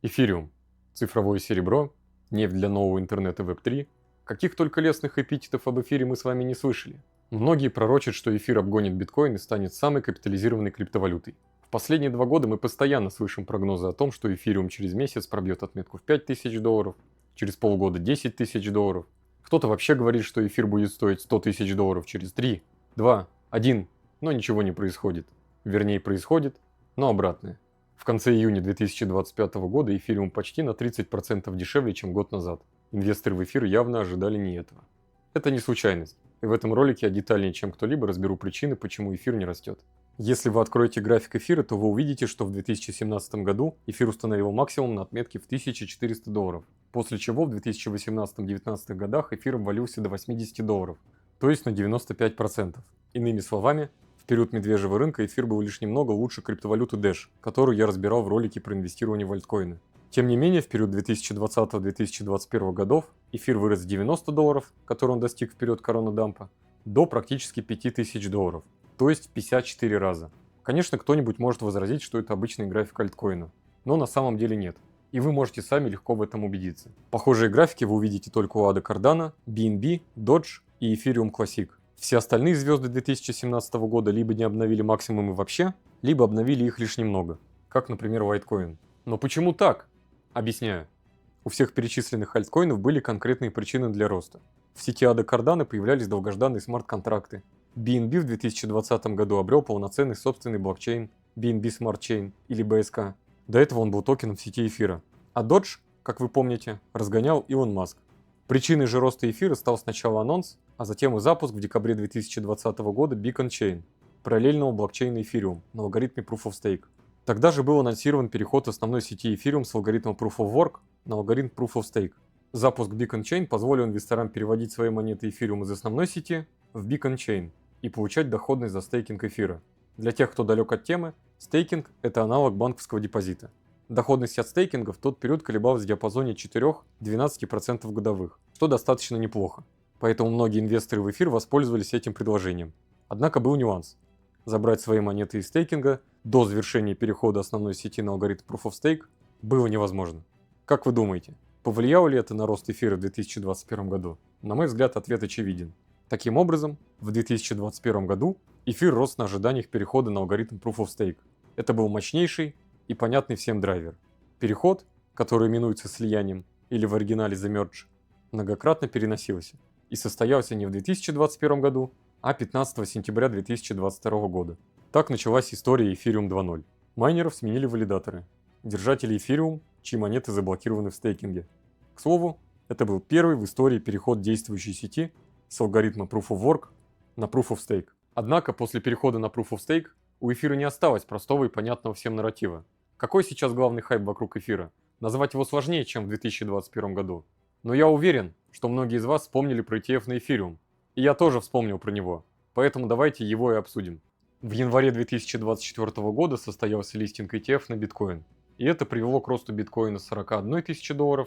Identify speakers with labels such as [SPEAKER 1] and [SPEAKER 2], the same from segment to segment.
[SPEAKER 1] Эфириум, цифровое серебро, нефть для нового интернета Web3. Каких только лестных эпитетов об эфире мы с вами не слышали. Многие пророчат, что эфир обгонит биткоин и станет самой капитализированной криптовалютой. В последние 2 года мы постоянно слышим прогнозы о том, что эфириум через месяц пробьет отметку в $5000, через полгода $10 000. Кто-то вообще говорит, что эфир будет стоить $100 000 через 3, 2, 1, но ничего не происходит. Вернее, происходит, но обратное. В конце июня 2025 года эфириум почти на 30% дешевле, чем год назад. Инвесторы в эфир явно ожидали не этого. Это не случайность, и в этом ролике я детальнее, чем кто-либо, разберу причины, почему эфир не растет. Если вы откроете график эфира, то вы увидите, что в 2017 году эфир установил максимум на отметке в $1400, после чего в 2018-2019 годах эфир обвалился до $80, то есть на 95%. Иными словами, в период медвежьего рынка эфир был лишь немного лучше криптовалюты Dash, которую я разбирал в ролике про инвестирование в альткоины. Тем не менее, в период 2020-2021 годов эфир вырос с $90, который он достиг в период коронадампа, до практически $5000, то есть в 54 раза. Конечно, кто-нибудь может возразить, что это обычный график альткоина, но на самом деле нет. И вы можете сами легко в этом убедиться. Похожие графики вы увидите только у ADA Cardano, BNB, Doge и Ethereum Classic. Все остальные звезды 2017 года либо не обновили максимумы вообще, либо обновили их лишь немного, как, например, Litecoin. Но почему так? Объясняю. У всех перечисленных альткоинов были конкретные причины для роста. В сети ADA Cardano появлялись долгожданные смарт-контракты. BNB в 2020 году обрел полноценный собственный блокчейн BNB Smart Chain или BSK. До этого он был токеном в сети эфира. А Doge, как вы помните, разгонял Илон Маск. Причиной же роста эфира стал сначала анонс, а затем и запуск в декабре 2020 года Beacon Chain, параллельного блокчейна Ethereum на алгоритме Proof of Stake. Тогда же был анонсирован переход основной сети Ethereum с алгоритма Proof of Work на алгоритм Proof of Stake. Запуск Beacon Chain позволил инвесторам переводить свои монеты Ethereum из основной сети в Beacon Chain и получать доходность за стейкинг эфира. Для тех, кто далек от темы, стейкинг – это аналог банковского депозита. Доходность от стейкинга в тот период колебалась в диапазоне 4-12% годовых, что достаточно неплохо. Поэтому многие инвесторы в эфир воспользовались этим предложением. Однако был нюанс. Забрать свои монеты из стейкинга до завершения перехода основной сети на алгоритм Proof of Stake было невозможно. Как вы думаете, повлияло ли это на рост эфира в 2021 году? На мой взгляд, ответ очевиден. Таким образом, в 2021 году эфир рос на ожиданиях перехода на алгоритм Proof of Stake. Это был мощнейший и понятный всем драйвер. Переход, который именуется слиянием или в оригинале The Merge, многократно переносился и состоялся не в 2021 году, а 15 сентября 2022 года. Так началась история Ethereum 2.0. Майнеров сменили валидаторы, держатели Ethereum, чьи монеты заблокированы в стейкинге. К слову, это был первый в истории переход действующей сети с алгоритма Proof of Work на Proof of Stake. Однако после перехода на Proof of Stake у эфира не осталось простого и понятного всем нарратива. Какой сейчас главный хайп вокруг эфира? Назвать его сложнее, чем в 2021 году. Но я уверен, что многие из вас вспомнили про ETF на эфириум. И я тоже вспомнил про него. Поэтому давайте его и обсудим. В январе 2024 года состоялся листинг ETF на биткоин. И это привело к росту биткоина с $41 000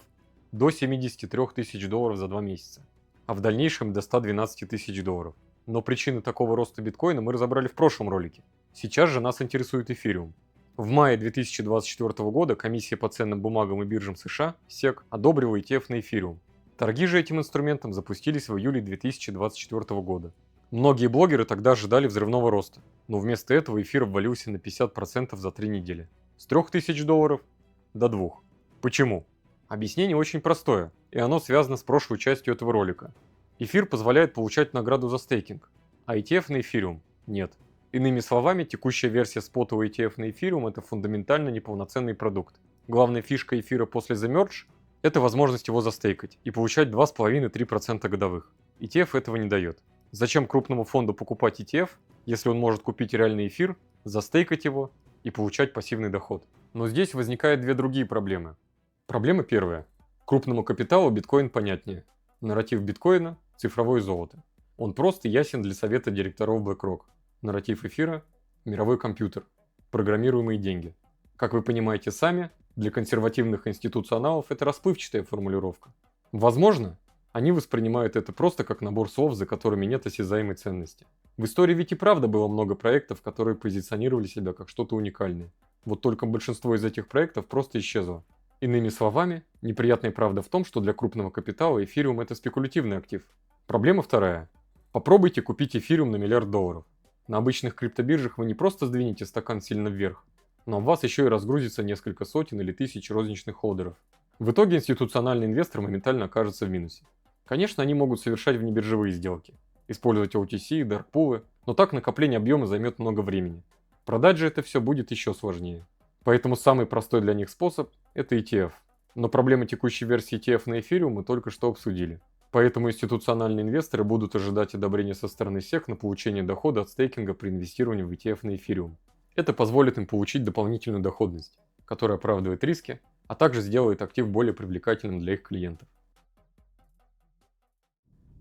[SPEAKER 1] до $73 000 за 2 месяца. А в дальнейшем до $112 000. Но причины такого роста биткоина мы разобрали в прошлом ролике. Сейчас же нас интересует эфириум. В мае 2024 года комиссия по ценным бумагам и биржам США, SEC, одобрила ETF на эфириум. Торги же этим инструментом запустились в июле 2024 года. Многие блогеры тогда ожидали взрывного роста, но вместо этого эфир обвалился на 50% за 3 недели. С $3000 до 2. Почему? Объяснение очень простое, и оно связано с прошлой частью этого ролика. Эфир позволяет получать награду за стейкинг, а ETF на эфириум нет. Иными словами, текущая версия спотового ETF на эфириум – это фундаментально неполноценный продукт. Главная фишка эфира после The Merge – это возможность его застейкать и получать 2,5-3% годовых. ETF этого не дает. Зачем крупному фонду покупать ETF, если он может купить реальный эфир, застейкать его и получать пассивный доход? Но здесь возникают две другие проблемы. Проблема первая. Крупному капиталу биткоин понятнее. Нарратив биткоина – цифровое золото. Он прост и ясен для совета директоров BlackRock. Нарратив эфира – мировой компьютер, программируемые деньги. Как вы понимаете сами, для консервативных институционалов это расплывчатая формулировка. Возможно, они воспринимают это просто как набор слов, за которыми нет осязаемой ценности. В истории ведь и правда было много проектов, которые позиционировали себя как что-то уникальное. Вот только большинство из этих проектов просто исчезло. Иными словами, неприятная правда в том, что для крупного капитала эфириум это спекулятивный актив. Проблема вторая. Попробуйте купить эфириум на $1 миллиард. На обычных криптобиржах вы не просто сдвинете стакан сильно вверх, но в вас еще и разгрузится несколько сотен или тысяч розничных холдеров. В итоге институциональный инвестор моментально окажется в минусе. Конечно, они могут совершать внебиржевые сделки, использовать OTC и даркпулы, но так накопление объема займет много времени. Продать же это все будет еще сложнее. Поэтому самый простой для них способ – это ETF. Но проблемы текущей версии ETF на эфириум мы только что обсудили. Поэтому институциональные инвесторы будут ожидать одобрения со стороны SEC на получение дохода от стейкинга при инвестировании в ETF на эфириум. Это позволит им получить дополнительную доходность, которая оправдывает риски, а также сделает актив более привлекательным для их клиентов.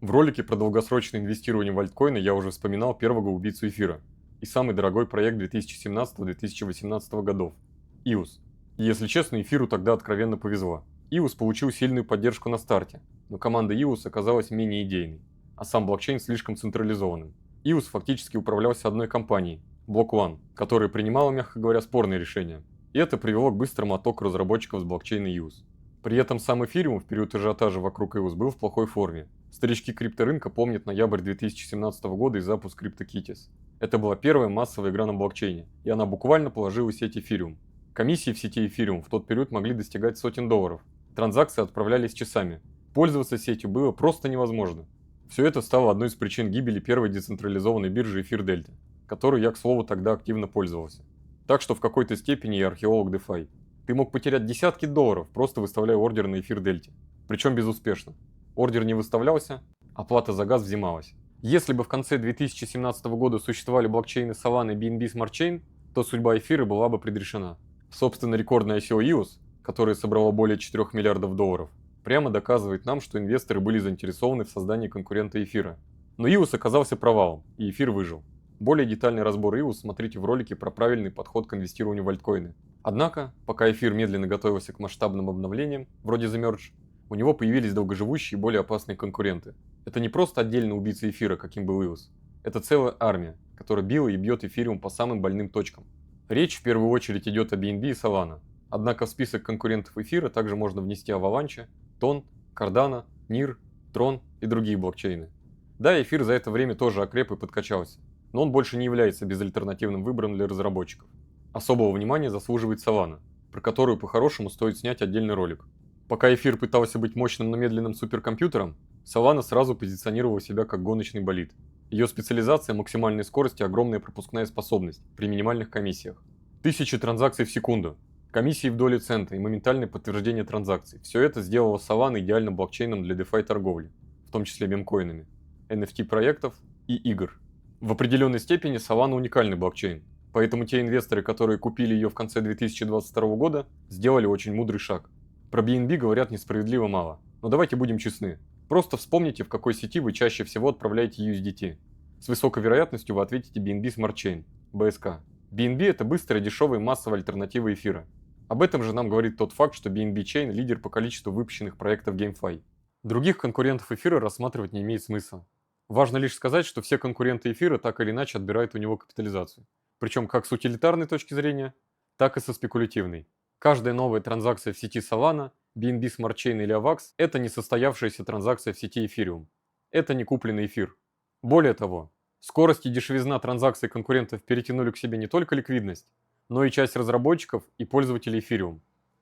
[SPEAKER 1] В ролике про долгосрочное инвестирование в альткоины я уже вспоминал первого убийцу эфира и самый дорогой проект 2017-2018 годов – EOS. И если честно, эфиру тогда откровенно повезло. EOS получил сильную поддержку на старте, но команда EOS оказалась менее идейной, а сам блокчейн слишком централизованным. EOS фактически управлялся одной компанией – Block One, которая принимала, мягко говоря, спорные решения. И это привело к быстрому оттоку разработчиков с блокчейна EOS. При этом сам эфириум в период ажиотажа вокруг EOS был в плохой форме. Старички крипторынка помнят ноябрь 2017 года и запуск CryptoKitties. Это была первая массовая игра на блокчейне, и она буквально положила сеть эфириум. Комиссии в сети эфириум в тот период могли достигать сотен долларов. Транзакции отправлялись часами. Пользоваться сетью было просто невозможно. Все это стало одной из причин гибели первой децентрализованной биржи Эфир Дельта, которой я, к слову, тогда активно пользовался. Так что в какой-то степени я археолог DeFi. Ты мог потерять десятки долларов, просто выставляя ордер на Эфир Дельте. Причем безуспешно. Ордер не выставлялся, оплата за газ взималась. Если бы в конце 2017 года существовали блокчейны Solana и BNB Smart Chain, то судьба эфира была бы предрешена. Собственно, рекордное ICO EOS, которое собрало более 4 миллиардов долларов, прямо доказывает нам, что инвесторы были заинтересованы в создании конкурента эфира. Но EOS оказался провалом, и эфир выжил. Более детальный разбор EOS смотрите в ролике про правильный подход к инвестированию в альткоины. Однако, пока эфир медленно готовился к масштабным обновлениям, вроде The Merge, у него появились долгоживущие и более опасные конкуренты. Это не просто отдельный убийца эфира, каким был EOS. Это целая армия, которая била и бьет эфириум по самым больным точкам. Речь в первую очередь идет о BNB и Solana. Однако в список конкурентов эфира также можно внести Avalanche, Ton, Cardano, NIR, Tron и другие блокчейны. Да, эфир за это время тоже окреп и подкачался, но он больше не является безальтернативным выбором для разработчиков. Особого внимания заслуживает Solana, про которую по-хорошему стоит снять отдельный ролик. Пока эфир пытался быть мощным, но медленным суперкомпьютером, Solana сразу позиционировала себя как гоночный болид. Ее специализация – максимальной скорости и огромная пропускная способность при минимальных комиссиях. Тысячи транзакций в секунду, комиссии в доли цента и моментальное подтверждение транзакций – все это сделало Solana идеальным блокчейном для DeFi торговли, в том числе мемкоинами, NFT-проектов и игр. В определенной степени Solana уникальный блокчейн, поэтому те инвесторы, которые купили ее в конце 2022 года, сделали очень мудрый шаг. Про BNB говорят несправедливо мало, но давайте будем честны. Просто вспомните, в какой сети вы чаще всего отправляете USDT. С высокой вероятностью вы ответите BNB Smart Chain, BSK. BNB – это быстрая, дешевая, массовая альтернатива эфира. Об этом же нам говорит тот факт, что BNB Chain – лидер по количеству выпущенных проектов GameFi. Других конкурентов эфира рассматривать не имеет смысла. Важно лишь сказать, что все конкуренты эфира так или иначе отбирают у него капитализацию. Причем как с утилитарной точки зрения, так и со спекулятивной. Каждая новая транзакция в сети Solana, BNB Smart Chain или AVAX – это не состоявшаяся транзакция в сети Ethereum. Это не купленный эфир. Более того, скорость и дешевизна транзакций конкурентов перетянули к себе не только ликвидность, но и часть разработчиков и пользователей Ethereum.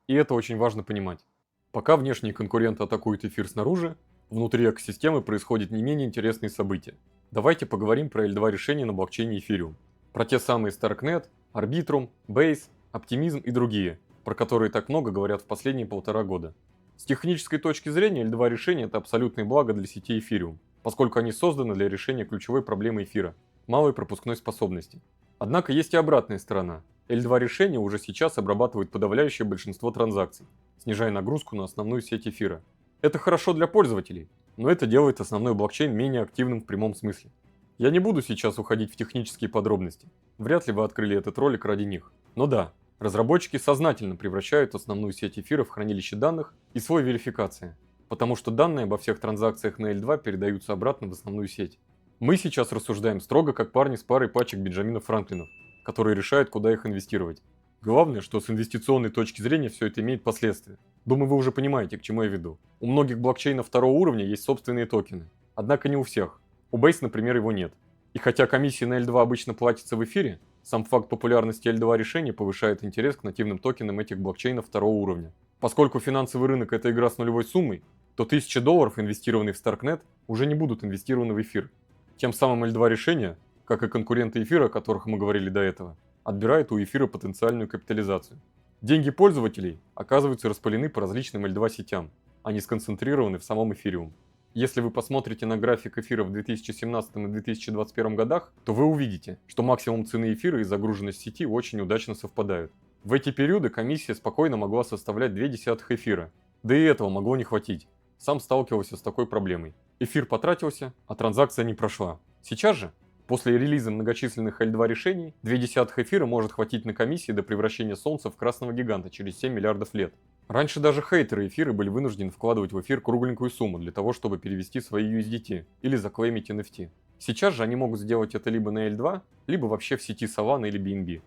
[SPEAKER 1] И это очень важно понимать. Пока внешние конкуренты атакуют эфир снаружи, внутри экосистемы происходят не менее интересные события. Давайте поговорим про L2 решения на блокчейне Ethereum. Про те самые Starknet, Arbitrum, Base, Optimism и другие, про которые так много говорят в последние 1,5 года. С технической точки зрения L2 решения – это абсолютное благо для сети Ethereum, поскольку они созданы для решения ключевой проблемы эфира – малой пропускной способности. Однако есть и обратная сторона. L2 решения уже сейчас обрабатывают подавляющее большинство транзакций, снижая нагрузку на основную сеть эфира. Это хорошо для пользователей, но это делает основной блокчейн менее активным в прямом смысле. Я не буду сейчас уходить в технические подробности, вряд ли вы открыли этот ролик ради них. Но да, разработчики сознательно превращают основную сеть эфира в хранилище данных и слой верификации, потому что данные обо всех транзакциях на L2 передаются обратно в основную сеть. Мы сейчас рассуждаем строго как парни с парой пачек Бенджаминов Франклинов, которые решают, куда их инвестировать. Главное, что с инвестиционной точки зрения все это имеет последствия. Думаю, вы уже понимаете, к чему я веду. У многих блокчейнов второго уровня есть собственные токены. Однако не у всех. У Base, например, его нет. И хотя комиссия на L2 обычно платится в эфире, сам факт популярности L2 решений повышает интерес к нативным токенам этих блокчейнов второго уровня. Поскольку финансовый рынок – это игра с нулевой суммой, то $1000, инвестированных в Starknet, уже не будут инвестированы в эфир. Тем самым L2 решения, как и конкуренты эфира, о которых мы говорили до этого, отбирают у эфира потенциальную капитализацию. Деньги пользователей оказываются распылены по различным L2 сетям, а не сконцентрированы в самом эфириум. Если вы посмотрите на график эфира в 2017 и 2021 годах, то вы увидите, что максимум цены эфира и загруженность сети очень удачно совпадают. В эти периоды комиссия спокойно могла составлять 0,2 эфира. Да и этого могло не хватить. Сам сталкивался с такой проблемой. Эфир потратился, а транзакция не прошла. Сейчас же, после релиза многочисленных L2 решений, 0,2 эфира может хватить на комиссии до превращения Солнца в красного гиганта через 7 миллиардов лет. Раньше даже хейтеры эфира были вынуждены вкладывать в эфир кругленькую сумму для того, чтобы перевести свои USDT или заклеймить NFT. Сейчас же они могут сделать это либо на L2, либо вообще в сети Solana или BNB.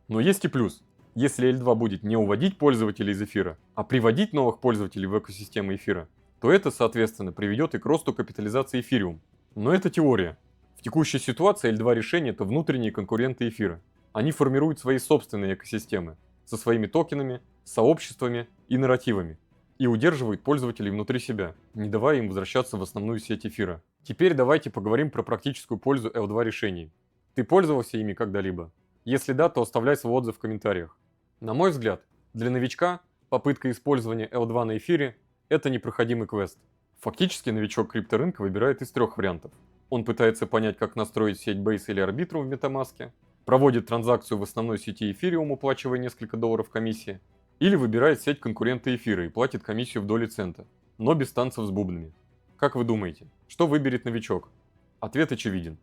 [SPEAKER 1] Но есть и плюс. Если L2 будет не уводить пользователей из эфира, а приводить новых пользователей в экосистему эфира, то это, соответственно, приведет и к росту капитализации эфириум. Но это теория. В текущей ситуации L2 решения – это внутренние конкуренты эфира. Они формируют свои собственные экосистемы со своими токенами, сообществами и нарративами и удерживают пользователей внутри себя, не давая им возвращаться в основную сеть эфира. Теперь давайте поговорим про практическую пользу L2 решений. Ты пользовался ими когда-либо? Если да, то оставляй свой отзыв в комментариях. На мой взгляд, для новичка попытка использования L2 на эфире – это непроходимый квест. Фактически новичок крипторынка выбирает из трех вариантов. Он пытается понять, как настроить сеть Base или Arbitrum в MetaMask, проводит транзакцию в основной сети Ethereum, уплачивая несколько долларов комиссии, или выбирает сеть конкурента эфира и платит комиссию в доли цента, но без танцев с бубнами. Как вы думаете, что выберет новичок? Ответ очевиден.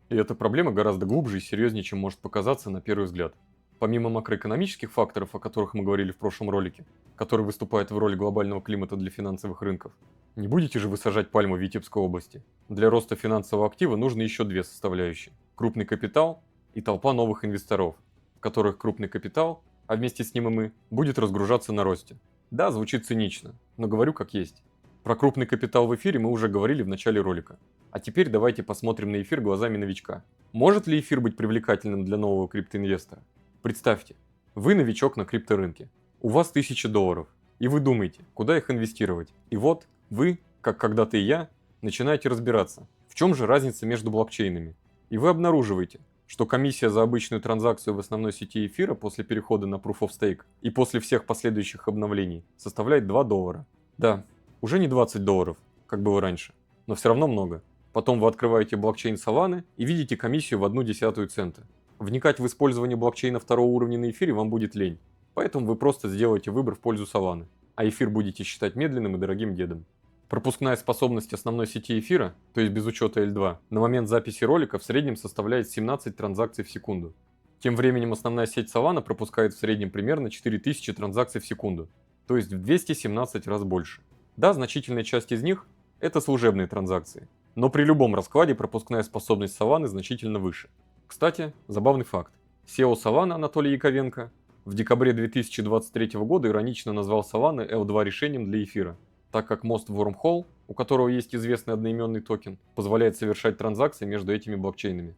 [SPEAKER 1] И эта проблема гораздо глубже и серьезнее, чем может показаться на первый взгляд. Помимо макроэкономических факторов, о которых мы говорили в прошлом ролике, которые выступают в роли глобального климата для финансовых рынков, не будете же вы сажать пальму в Витебской области? Для роста финансового актива нужно еще две составляющие – крупный капитал и толпа новых инвесторов, в которых крупный капитал, а вместе с ним и мы, будет разгружаться на росте. Да, звучит цинично, но говорю как есть. Про крупный капитал в эфире мы уже говорили в начале ролика. А теперь давайте посмотрим на эфир глазами новичка. Может ли эфир быть привлекательным для нового криптоинвестора? Представьте, вы новичок на крипторынке. У вас $1000, и вы думаете, куда их инвестировать. И вот вы, как когда-то и я, начинаете разбираться, в чем же разница между блокчейнами. И вы обнаруживаете, что комиссия за обычную транзакцию в основной сети эфира после перехода на Proof of Stake и после всех последующих обновлений составляет $2. Да, уже не $20, как было раньше, но все равно много. Потом вы открываете блокчейн Solana и видите комиссию в 0,1 цента. Вникать в использование блокчейна второго уровня на эфире вам будет лень, поэтому вы просто сделаете выбор в пользу Solana, а эфир будете считать медленным и дорогим дедом. Пропускная способность основной сети эфира, то есть без учета L2, на момент записи ролика в среднем составляет 17 транзакций в секунду. Тем временем основная сеть Solana пропускает в среднем примерно 4000 транзакций в секунду, то есть в 217 раз больше. Да, значительная часть из них – это служебные транзакции, но при любом раскладе пропускная способность Solana значительно выше. Кстати, забавный факт. SEO Solana Анатолий Яковенко в декабре 2023 года иронично назвал Solana L2 решением для эфира, так как мост Wormhole, у которого есть известный одноименный токен, позволяет совершать транзакции между этими блокчейнами.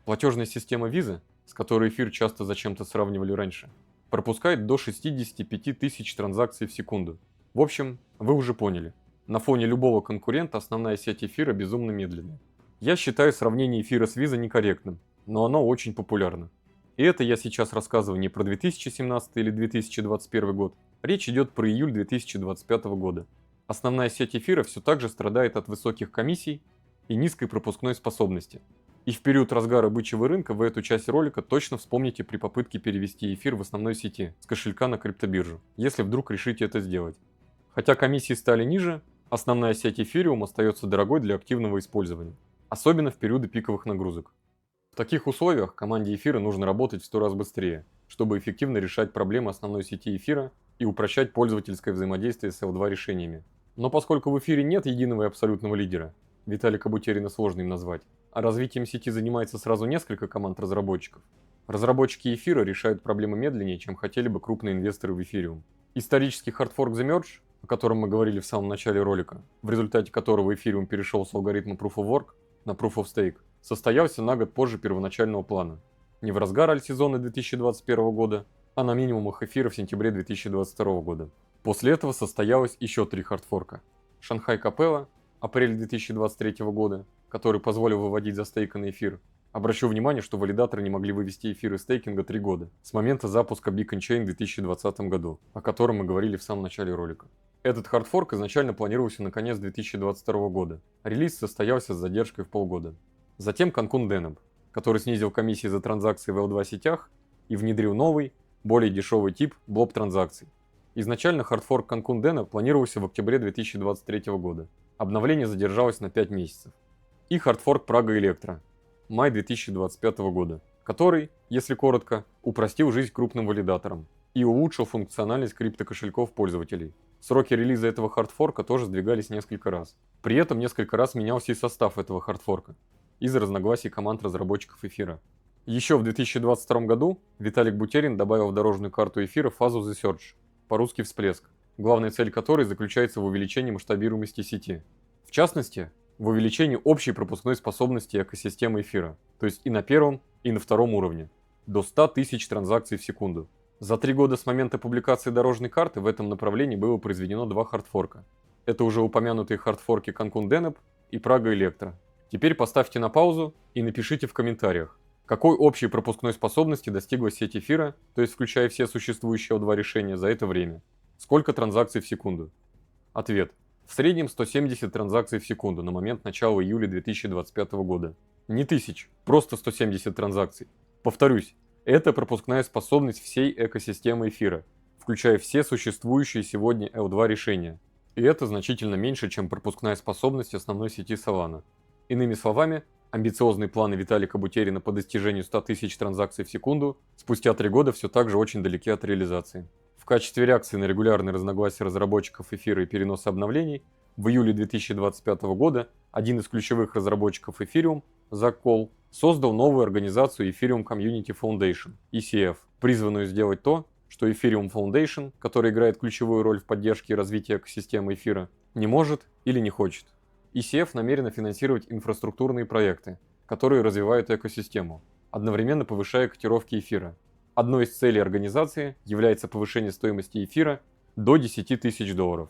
[SPEAKER 1] Платежная система Visa, с которой эфир часто зачем-то сравнивали раньше, пропускает до 65 тысяч транзакций в секунду. В общем, вы уже поняли, на фоне любого конкурента основная сеть эфира безумно медленная. Я считаю сравнение эфира с Visa некорректным, но оно очень популярно. И это я сейчас рассказываю не про 2017 или 2021 год, речь идет про июль 2025 года. Основная сеть эфира все так же страдает от высоких комиссий и низкой пропускной способности. И в период разгара бычьего рынка вы эту часть ролика точно вспомните при попытке перевести эфир в основной сети с кошелька на криптобиржу, если вдруг решите это сделать. Хотя комиссии стали ниже, основная сеть эфириум остается дорогой для активного использования, особенно в периоды пиковых нагрузок. В таких условиях команде эфира нужно работать в 100 раз быстрее, чтобы эффективно решать проблемы основной сети эфира и упрощать пользовательское взаимодействие с L2 решениями. Но поскольку в эфире нет единого и абсолютного лидера, Виталика Бутерина сложно им назвать, а развитием сети занимается сразу несколько команд разработчиков, Разработчики эфира решают проблемы медленнее, чем хотели бы крупные инвесторы в эфириум. Исторический хардфорк The Merge, о котором мы говорили в самом начале ролика, в результате которого эфириум перешел с алгоритма Proof of Work на Proof of Stake, состоялся на год позже первоначального плана. Не в разгар альт-сезона 2021 года, а на минимумах эфира в сентябре 2022 года. После этого состоялось еще 3 хардфорка. Шанхай Капелла, апрель 2023 года, который позволил выводить застейканный эфир. Обращу внимание, что валидаторы не могли вывести эфир из стейкинга 3 года, с момента запуска Beacon Chain в 2020 году, о котором мы говорили в самом начале ролика. Этот хардфорк изначально планировался на конец 2022 года. Релиз состоялся с задержкой в полгода. Затем Cancun Deneb, который снизил комиссии за транзакции в L2 сетях и внедрил новый, более дешевый тип блоб транзакций. Изначально хардфорк Cancun Deneb планировался в октябре 2023 года. Обновление задержалось на 5 месяцев. И хардфорк Praga Electra, май 2025 года, который, если коротко, упростил жизнь крупным валидаторам и улучшил функциональность криптокошельков пользователей. Сроки релиза этого хардфорка тоже сдвигались несколько раз. При этом несколько раз менялся и состав этого хардфорка из-за разногласий команд разработчиков эфира. Еще в 2022 году Виталик Бутерин добавил в дорожную карту эфира фазу The Surge, по-русски всплеск, главная цель которой заключается в увеличении масштабируемости сети. В частности, в увеличении общей пропускной способности экосистемы эфира, то есть и на первом, и на втором уровне, до 100 тысяч транзакций в секунду. За 3 года с момента публикации дорожной карты в этом направлении было произведено 2 хардфорка. Это уже упомянутые хардфорки Cancun Deneb и Praga Electra. Теперь поставьте на паузу и напишите в комментариях, какой общей пропускной способности достигла сеть эфира, то есть включая все существующие L2 решения за это время. Сколько транзакций в секунду? Ответ. В среднем 170 транзакций в секунду на момент начала июля 2025 года. Не тысяч, просто 170 транзакций. Повторюсь, это пропускная способность всей экосистемы эфира, включая все существующие сегодня L2 решения. И это значительно меньше, чем пропускная способность основной сети Solana. Иными словами, амбициозные планы Виталика Бутерина по достижению 100 тысяч транзакций в секунду спустя 3 года все так же очень далеки от реализации. В качестве реакции на регулярные разногласия разработчиков эфира и переноса обновлений, в июле 2025 года один из ключевых разработчиков Ethereum, Зак Колл, создал новую организацию Ethereum Community Foundation, ECF, призванную сделать то, что Ethereum Foundation, которая играет ключевую роль в поддержке и развитии экосистемы эфира, не может или не хочет. ECF намерена финансировать инфраструктурные проекты, которые развивают экосистему, одновременно повышая котировки эфира. Одной из целей организации является повышение стоимости эфира до 10 тысяч долларов.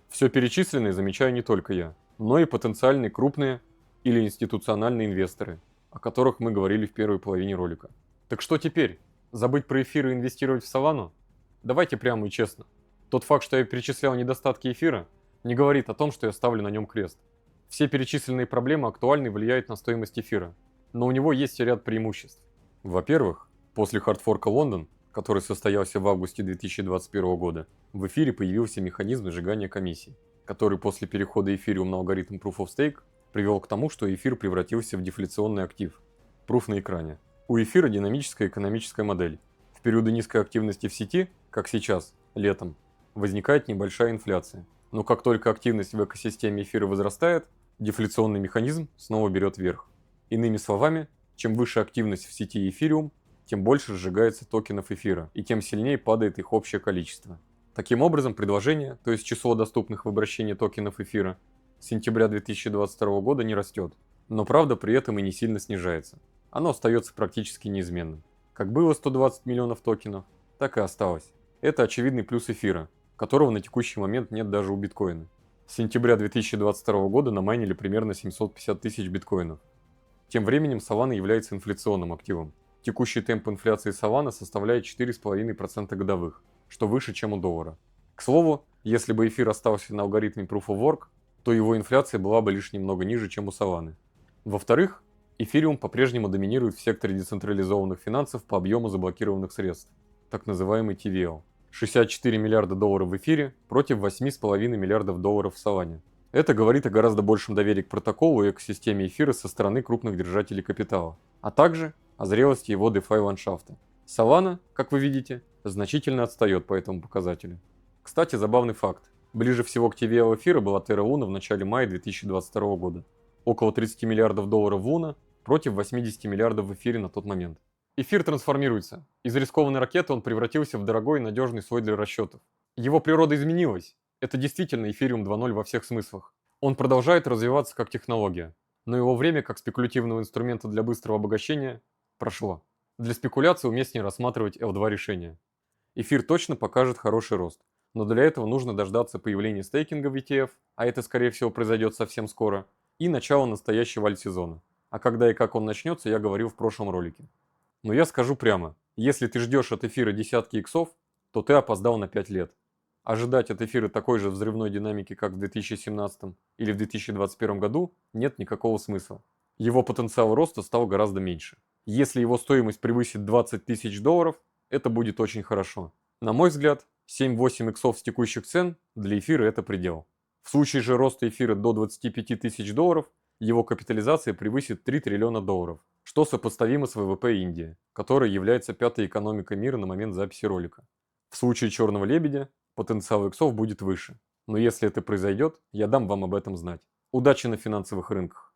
[SPEAKER 1] Все перечисленное замечаю не только я, но и потенциальные крупные или институциональные инвесторы, о которых мы говорили в первой половине ролика. Так что теперь? Забыть про эфир и инвестировать в Solana? Давайте прямо и честно. Тот факт, что я перечислял недостатки эфира, не говорит о том, что я ставлю на нем крест. Все перечисленные проблемы актуальны и влияют на стоимость эфира, но у него есть и ряд преимуществ. Во-первых, после хардфорка Лондон, который состоялся в августе 2021 года, в эфире появился механизм сжигания комиссий, который после перехода эфириум на алгоритм Proof of Stake привел к тому, что эфир превратился в дефляционный актив. Пруф на экране. У эфира динамическая экономическая модель. В периоды низкой активности в сети, как сейчас, летом, возникает небольшая инфляция. Но как только активность в экосистеме эфира возрастает, дефляционный механизм снова берет верх. Иными словами, чем выше активность в сети эфириум, тем больше сжигается токенов эфира, и тем сильнее падает их общее количество. Таким образом, предложение, то есть число доступных в обращении токенов эфира, с сентября 2022 года не растет, но правда при этом и не сильно снижается. Оно остается практически неизменным. Как было 120 миллионов токенов, так и осталось. Это очевидный плюс эфира, которого на текущий момент нет даже у биткоина. С сентября 2022 года намайнили примерно 750 тысяч биткоинов. Тем временем Solana является инфляционным активом. Текущий темп инфляции Solana составляет 4,5% годовых, что выше, чем у доллара. К слову, если бы эфир остался на алгоритме Proof of Work, то его инфляция была бы лишь немного ниже, чем у Solana. Во-вторых, эфириум по-прежнему доминирует в секторе децентрализованных финансов по объему заблокированных средств, так называемый TVL. 64 миллиарда долларов в эфире против 8,5 миллиардов долларов в Solana. Это говорит о гораздо большем доверии к протоколу и экосистеме эфира со стороны крупных держателей капитала, а также о зрелости его DeFi ландшафта. Solana, как вы видите, значительно отстает по этому показателю. Кстати, забавный факт. Ближе всего к TVL эфира была Terra Luna в начале мая 2022 года. Около 30 миллиардов долларов в Luna против 80 миллиардов в эфире на тот момент. Эфир трансформируется. Из рискованной ракеты он превратился в дорогой и надежный слой для расчетов. Его природа изменилась. Это действительно эфириум 2.0 во всех смыслах. Он продолжает развиваться как технология, но его время как спекулятивного инструмента для быстрого обогащения прошло. Для спекуляции уместнее рассматривать L2 решение. Эфир точно покажет хороший рост, но для этого нужно дождаться появления стейкинга в ETF, а это скорее всего произойдет совсем скоро, и начала настоящего альт-сезона. А когда и как он начнется, я говорил в прошлом ролике. Но я скажу прямо, если ты ждешь от эфира десятки иксов, то ты опоздал на 5 лет. Ожидать от эфира такой же взрывной динамики, как в 2017 или в 2021 году, нет никакого смысла. Его потенциал роста стал гораздо меньше. Если его стоимость превысит 20 тысяч долларов, это будет очень хорошо. На мой взгляд, 7-8 иксов с текущих цен для эфира это предел. В случае же роста эфира до 25 тысяч долларов, его капитализация превысит 3 триллиона долларов, что сопоставимо с ВВП Индии, которая является пятой экономикой мира на момент записи ролика. В случае черного лебедя потенциал иксов будет выше. Но если это произойдет, я дам вам об этом знать. Удачи на финансовых рынках!